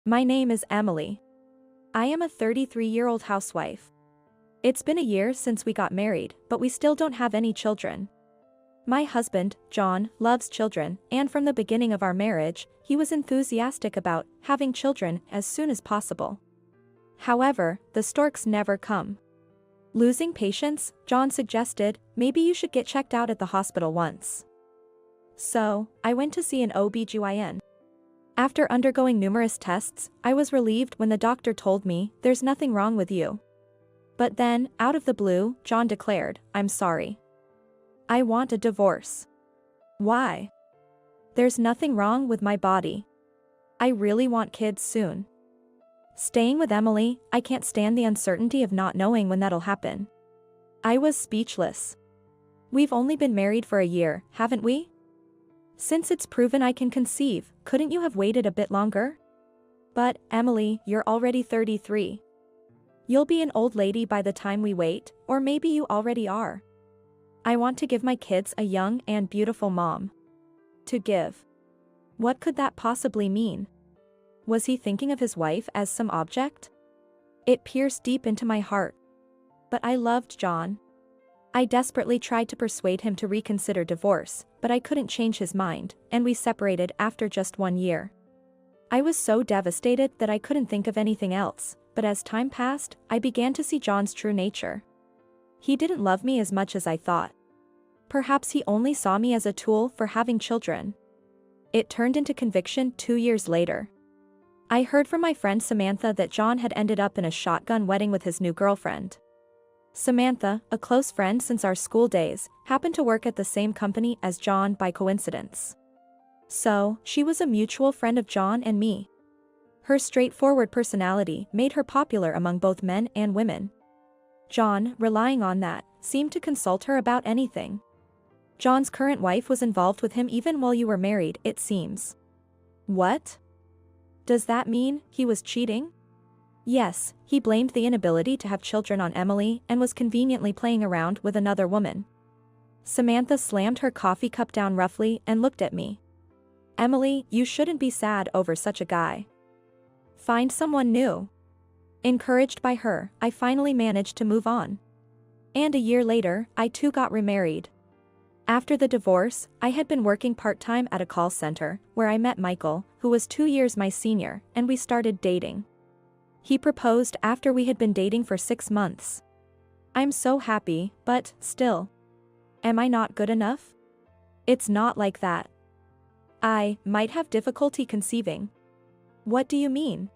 My name is Emily. I am a 33-year-old housewife. It's been a year since we got married, but we still don't have any children. My husband, John, loves children, and from the beginning of our marriage, he was enthusiastic about having children as soon as possible. However, the storks never come. Losing patience, John suggested, maybe you should get checked out at the hospital once. So, I went to see an OB/GYN. After undergoing numerous tests, I was relieved when the doctor told me, there's nothing wrong with you. But then, out of the blue, John declared, I'm sorry. I want a divorce. Why? There's nothing wrong with my body. I really want kids soon. Staying with Emily, I can't stand the uncertainty of not knowing when that'll happen. I was speechless. We've only been married for a year, haven't we? Since it's proven I can conceive, couldn't you have waited a bit longer? But, Emily, you're already 33. You'll be an old lady by the time we wait, or maybe you already are. I want to give my kids a young and beautiful mom. To give. What could that possibly mean? Was he thinking of his wife as some object? It pierced deep into my heart. But I loved John. I desperately tried to persuade him to reconsider divorce, but I couldn't change his mind, and we separated after just 1 year. I was so devastated that I couldn't think of anything else, but as time passed, I began to see John's true nature. He didn't love me as much as I thought. Perhaps he only saw me as a tool for having children. It turned into conviction 2 years later. I heard from my friend Samantha that John had ended up in a shotgun wedding with his new girlfriend. Samantha, a close friend since our school days, happened to work at the same company as John by coincidence. So, she was a mutual friend of John and me. Her straightforward personality made her popular among both men and women. John, relying on that, seemed to consult her about anything. John's current wife was involved with him even while you were married, it seems. What? Does that mean he was cheating? Yes, he blamed the inability to have children on Emily and was conveniently playing around with another woman. Samantha slammed her coffee cup down roughly and looked at me. Emily, you shouldn't be sad over such a guy. Find someone new. Encouraged by her, I finally managed to move on. And a year later, I too got remarried. After the divorce, I had been working part-time at a call center, where I met Michael, who was 2 years my senior, and we started dating. He proposed after we had been dating for 6 months. I'm so happy, but, still. Am I not good enough? It's not like that. I might have difficulty conceiving. What do you mean?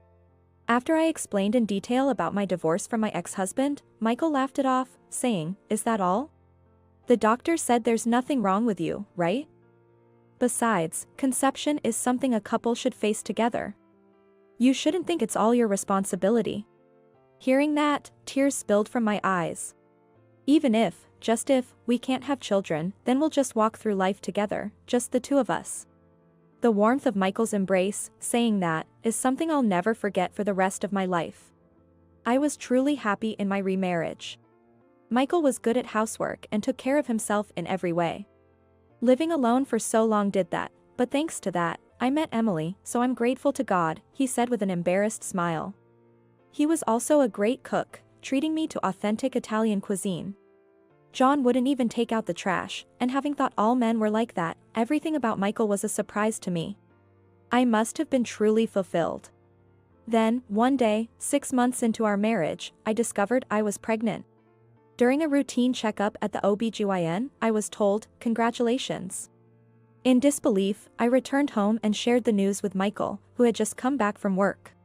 After I explained in detail about my divorce from my ex-husband, Michael laughed it off, saying, Is that all? The doctor said there's nothing wrong with you, right? Besides, conception is something a couple should face together. You shouldn't think it's all your responsibility. Hearing that, tears spilled from my eyes. Even if, just if, we can't have children, then we'll just walk through life together, just the two of us. The warmth of Michael's embrace, saying that, is something I'll never forget for the rest of my life. I was truly happy in my remarriage. Michael was good at housework and took care of himself in every way. Living alone for so long did that, but thanks to that, I met Emily, so I'm grateful to God, he said with an embarrassed smile. He was also a great cook, treating me to authentic Italian cuisine. John wouldn't even take out the trash, and having thought all men were like that, everything about Michael was a surprise to me. I must have been truly fulfilled. Then, one day, 6 months into our marriage, I discovered I was pregnant. During a routine checkup at the OB/GYN, I was told, congratulations. In disbelief, I returned home and shared the news with Michael, who had just come back from work.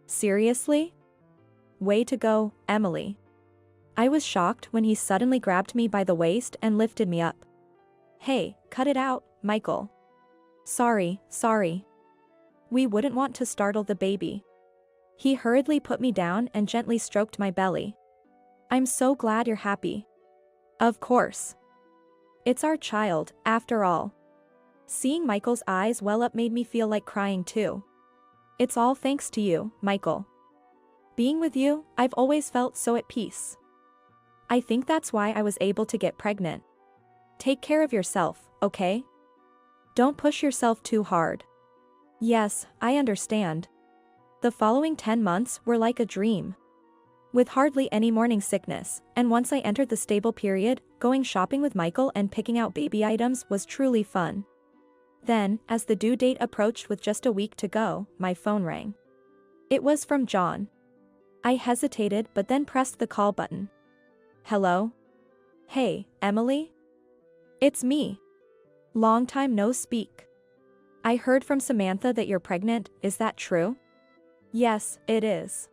Seriously? Way to go, Emily. I was shocked when he suddenly grabbed me by the waist and lifted me up. Hey, cut it out, Michael. Sorry. We wouldn't want to startle the baby. He hurriedly put me down and gently stroked my belly. I'm so glad you're happy. Of course. It's our child, after all. Seeing Michael's eyes well up made me feel like crying too. It's all thanks to you, Michael. Being with you, I've always felt so at peace. I think that's why I was able to get pregnant. Take care of yourself, okay? Don't push yourself too hard. Yes, I understand. The following 10 months were like a dream. With hardly any morning sickness, and once I entered the stable period, going shopping with Michael and picking out baby items was truly fun. Then, as the due date approached with just a week to go, my phone rang. It was from John. I hesitated but then pressed the call button. Hello? Hey, Emily? It's me. Long time no speak. I heard from Samantha that you're pregnant, is that true? Yes, it is.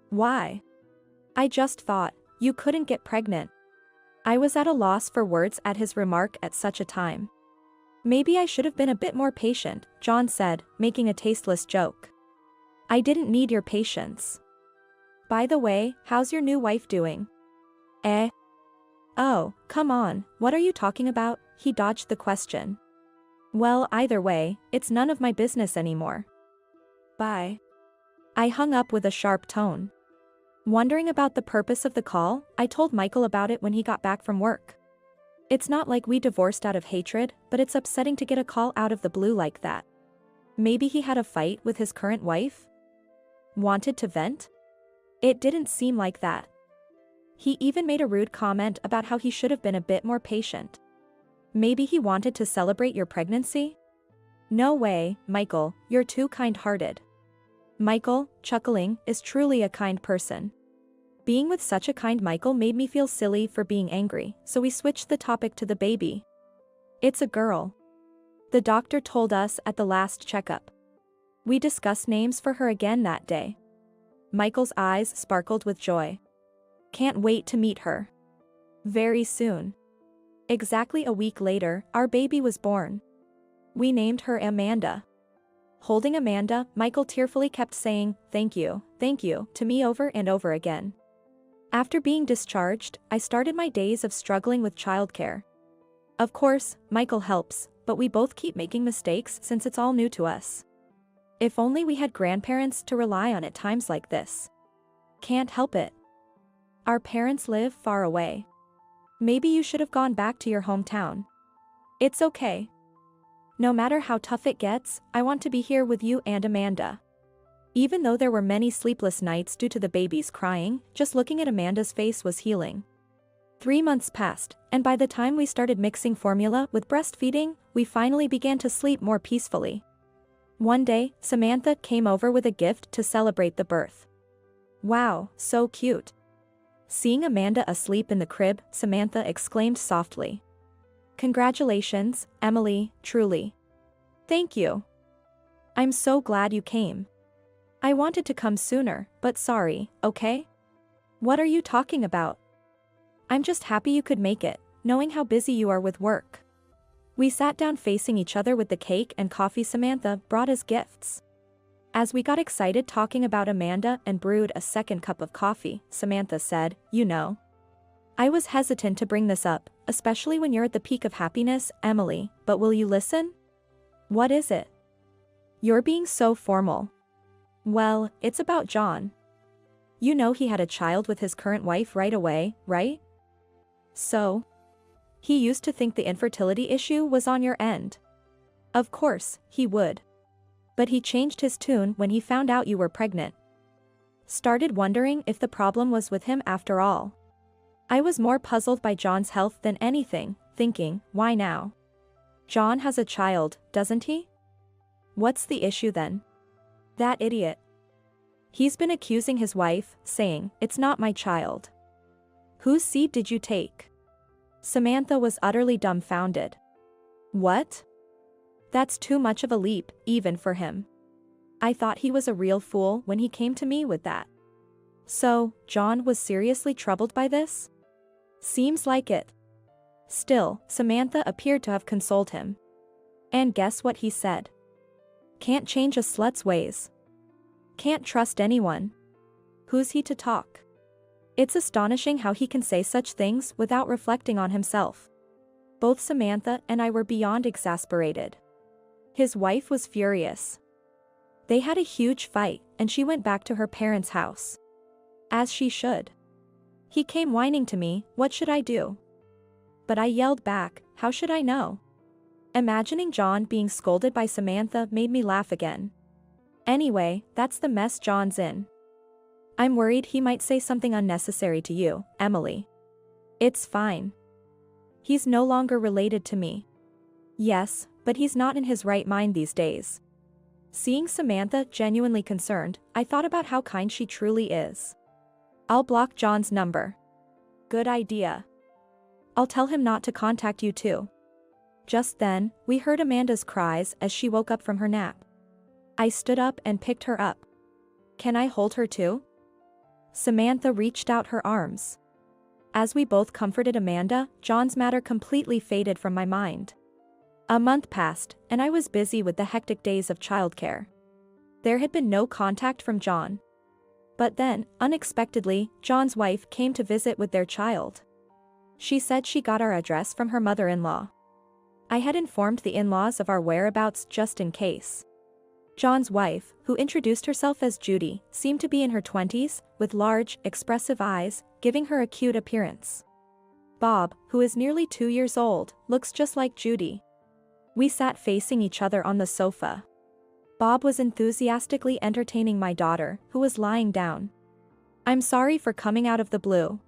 Why? I just thought, you couldn't get pregnant. I was at a loss for words at his remark at such a time. Maybe I should have been a bit more patient, John said, making a tasteless joke. I didn't need your patience. By the way, how's your new wife doing? Eh? Oh, come on, what are you talking about? He dodged the question. Well, either way, it's none of my business anymore. Bye. I hung up with a sharp tone. Wondering about the purpose of the call, I told Michael about it when he got back from work. It's not like we divorced out of hatred, but it's upsetting to get a call out of the blue like that. Maybe he had a fight with his current wife? Wanted to vent? It didn't seem like that. He even made a rude comment about how he should have been a bit more patient. Maybe he wanted to celebrate your pregnancy? No way, Michael, you're too kind-hearted. Michael, chuckling, is truly a kind person. Being with such a kind Michael made me feel silly for being angry, so we switched the topic to the baby. It's a girl. The doctor told us at the last checkup. We discussed names for her again that day. Michael's eyes sparkled with joy. Can't wait to meet her. Very soon. Exactly a week later, our baby was born. We named her Amanda. Holding Amanda, Michael tearfully kept saying, thank you, to me over and over again. After being discharged, I started my days of struggling with childcare. Of course, Michael helps, but we both keep making mistakes since it's all new to us. If only we had grandparents to rely on at times like this. Can't help it. Our parents live far away. Maybe you should have gone back to your hometown. It's okay. No matter how tough it gets, I want to be here with you and Amanda. Even though there were many sleepless nights due to the baby's crying, just looking at Amanda's face was healing. 3 months passed, and by the time we started mixing formula with breastfeeding, we finally began to sleep more peacefully. One day, Samantha came over with a gift to celebrate the birth. Wow, so cute. Seeing Amanda asleep in the crib, Samantha exclaimed softly. Congratulations, Emily, truly. Thank you. I'm so glad you came. I wanted to come sooner, but sorry, okay? What are you talking about? I'm just happy you could make it, knowing how busy you are with work. We sat down facing each other with the cake and coffee Samantha brought as gifts. As we got excited talking about Amanda and brewed a second cup of coffee, Samantha said, you know. I was hesitant to bring this up, especially when you're at the peak of happiness, Emily, but will you listen? What is it? You're being so formal. Well, it's about John. You know he had a child with his current wife right away, right? So? He used to think the infertility issue was on your end. Of course, he would. But he changed his tune when he found out you were pregnant. Started wondering if the problem was with him after all. I was more puzzled by John's health than anything, thinking, why now? John has a child, doesn't he? What's the issue then? That idiot. He's been accusing his wife, saying, it's not my child. Whose seed did you take? Samantha was utterly dumbfounded. What? That's too much of a leap, even for him. I thought he was a real fool when he came to me with that. So, John was seriously troubled by this? Seems like it. Still, Samantha appeared to have consoled him. And guess what he said? Can't change a slut's ways. Can't trust anyone. Who's he to talk? It's astonishing how he can say such things without reflecting on himself. Both Samantha and I were beyond exasperated. His wife was furious. They had a huge fight, and she went back to her parents' house. As she should. He came whining to me, what should I do? But I yelled back, how should I know? Imagining John being scolded by Samantha made me laugh again. Anyway, that's the mess John's in. I'm worried he might say something unnecessary to you, Emily. It's fine. He's no longer related to me. Yes, but he's not in his right mind these days. Seeing Samantha genuinely concerned, I thought about how kind she truly is. I'll block John's number. Good idea. I'll tell him not to contact you too. Just then, we heard Amanda's cries as she woke up from her nap. I stood up and picked her up. Can I hold her too? Samantha reached out her arms. As we both comforted Amanda, John's matter completely faded from my mind. A month passed, and I was busy with the hectic days of childcare. There had been no contact from John. But then, unexpectedly, John's wife came to visit with their child. She said she got our address from her mother-in-law. I had informed the in-laws of our whereabouts just in case. John's wife, who introduced herself as Judy, seemed to be in her 20s, with large, expressive eyes, giving her a cute appearance. Bob, who is nearly 2 years old, looks just like Judy. We sat facing each other on the sofa. Bob was enthusiastically entertaining my daughter, who was lying down. I'm sorry for coming out of the blue.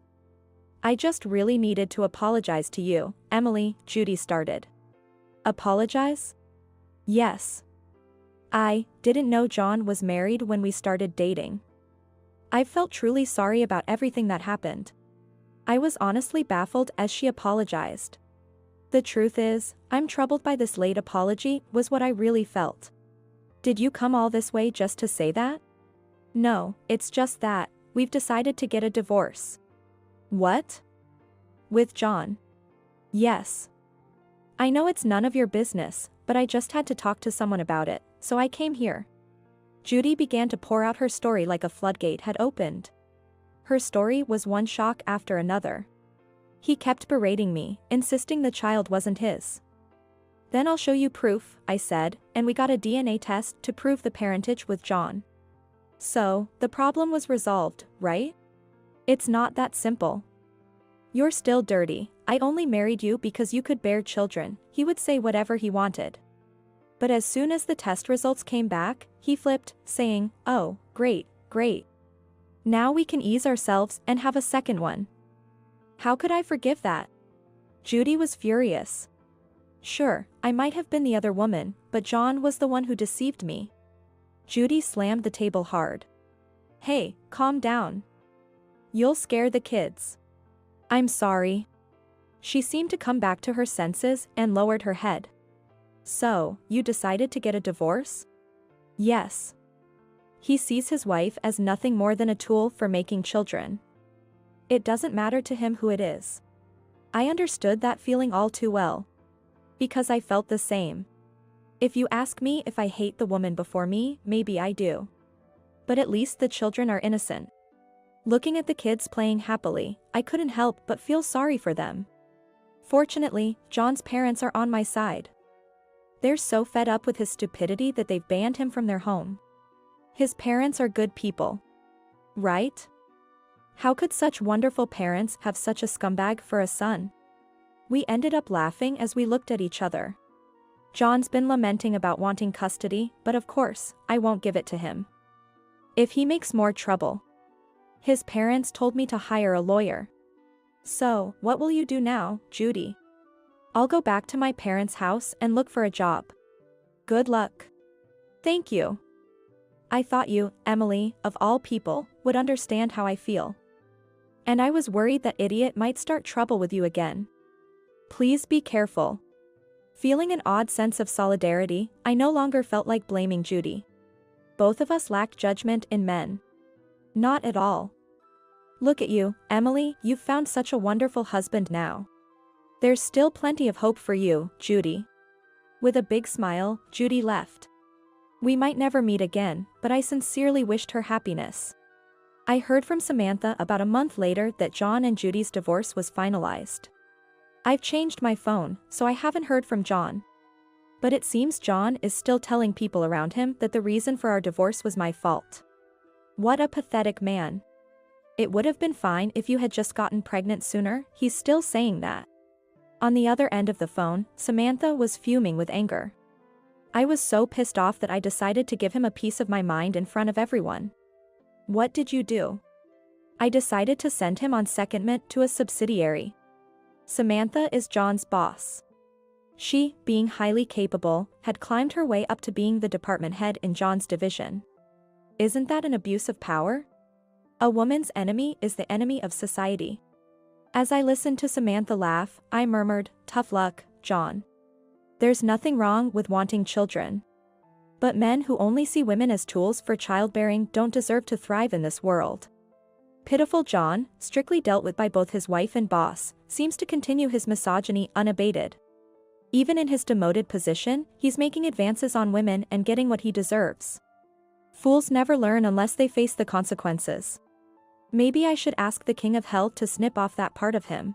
I just really needed to apologize to you, Emily, Judy started. Apologize? Yes. I didn't know John was married when we started dating. I felt truly sorry about everything that happened. I was honestly baffled as she apologized. The truth is, I'm troubled by this late apology, was what I really felt. Did you come all this way just to say that? No, it's just that, we've decided to get a divorce. What? With John? Yes. I know it's none of your business, but I just had to talk to someone about it, so I came here. Judy began to pour out her story like a floodgate had opened. Her story was one shock after another. He kept berating me, insisting the child wasn't his. Then I'll show you proof, I said, and we got a DNA test to prove the parentage with John. So, the problem was resolved, right? It's not that simple. You're still dirty. I only married you because you could bear children, he would say whatever he wanted. But as soon as the test results came back, he flipped, saying, oh, great, great. Now we can ease ourselves and have a second one. How could I forgive that? Judy was furious. Sure, I might have been the other woman, but John was the one who deceived me. Judy slammed the table hard. Hey, calm down. You'll scare the kids. I'm sorry. She seemed to come back to her senses and lowered her head. So, you decided to get a divorce? Yes. He sees his wife as nothing more than a tool for making children. It doesn't matter to him who it is. I understood that feeling all too well. Because I felt the same. If you ask me if I hate the woman before me, maybe I do. But at least the children are innocent. Looking at the kids playing happily, I couldn't help but feel sorry for them. Fortunately, John's parents are on my side. They're so fed up with his stupidity that they've banned him from their home. His parents are good people. Right? How could such wonderful parents have such a scumbag for a son? We ended up laughing as we looked at each other. John's been lamenting about wanting custody, but of course, I won't give it to him. If he makes more trouble. His parents told me to hire a lawyer. So, what will you do now, Judy? I'll go back to my parents' house and look for a job. Good luck. Thank you. I thought you, Emily, of all people, would understand how I feel. And I was worried that idiot might start trouble with you again. Please be careful. Feeling an odd sense of solidarity, I no longer felt like blaming Judy. Both of us lacked judgment in men. Not at all. Look at you, Emily, you've found such a wonderful husband now. There's still plenty of hope for you, Judy. With a big smile, Judy left. We might never meet again, but I sincerely wished her happiness. I heard from Samantha about a month later that John and Judy's divorce was finalized. I've changed my phone, so I haven't heard from John. But it seems John is still telling people around him that the reason for our divorce was my fault. What a pathetic man. It would have been fine if you had just gotten pregnant sooner, he's still saying that. On the other end of the phone, Samantha was fuming with anger. I was so pissed off that I decided to give him a piece of my mind in front of everyone. What did you do? I decided to send him on secondment to a subsidiary. Samantha is John's boss. She, being highly capable, had climbed her way up to being the department head in John's division. Isn't that an abuse of power? A woman's enemy is the enemy of society. As I listened to Samantha laugh, I murmured, "Tough luck, John. There's nothing wrong with wanting children. But men who only see women as tools for childbearing don't deserve to thrive in this world." Pitiful John, strictly dealt with by both his wife and boss, seems to continue his misogyny unabated. Even in his demoted position, he's making advances on women and getting what he deserves. Fools never learn unless they face the consequences. Maybe I should ask the King of Hell to snip off that part of him.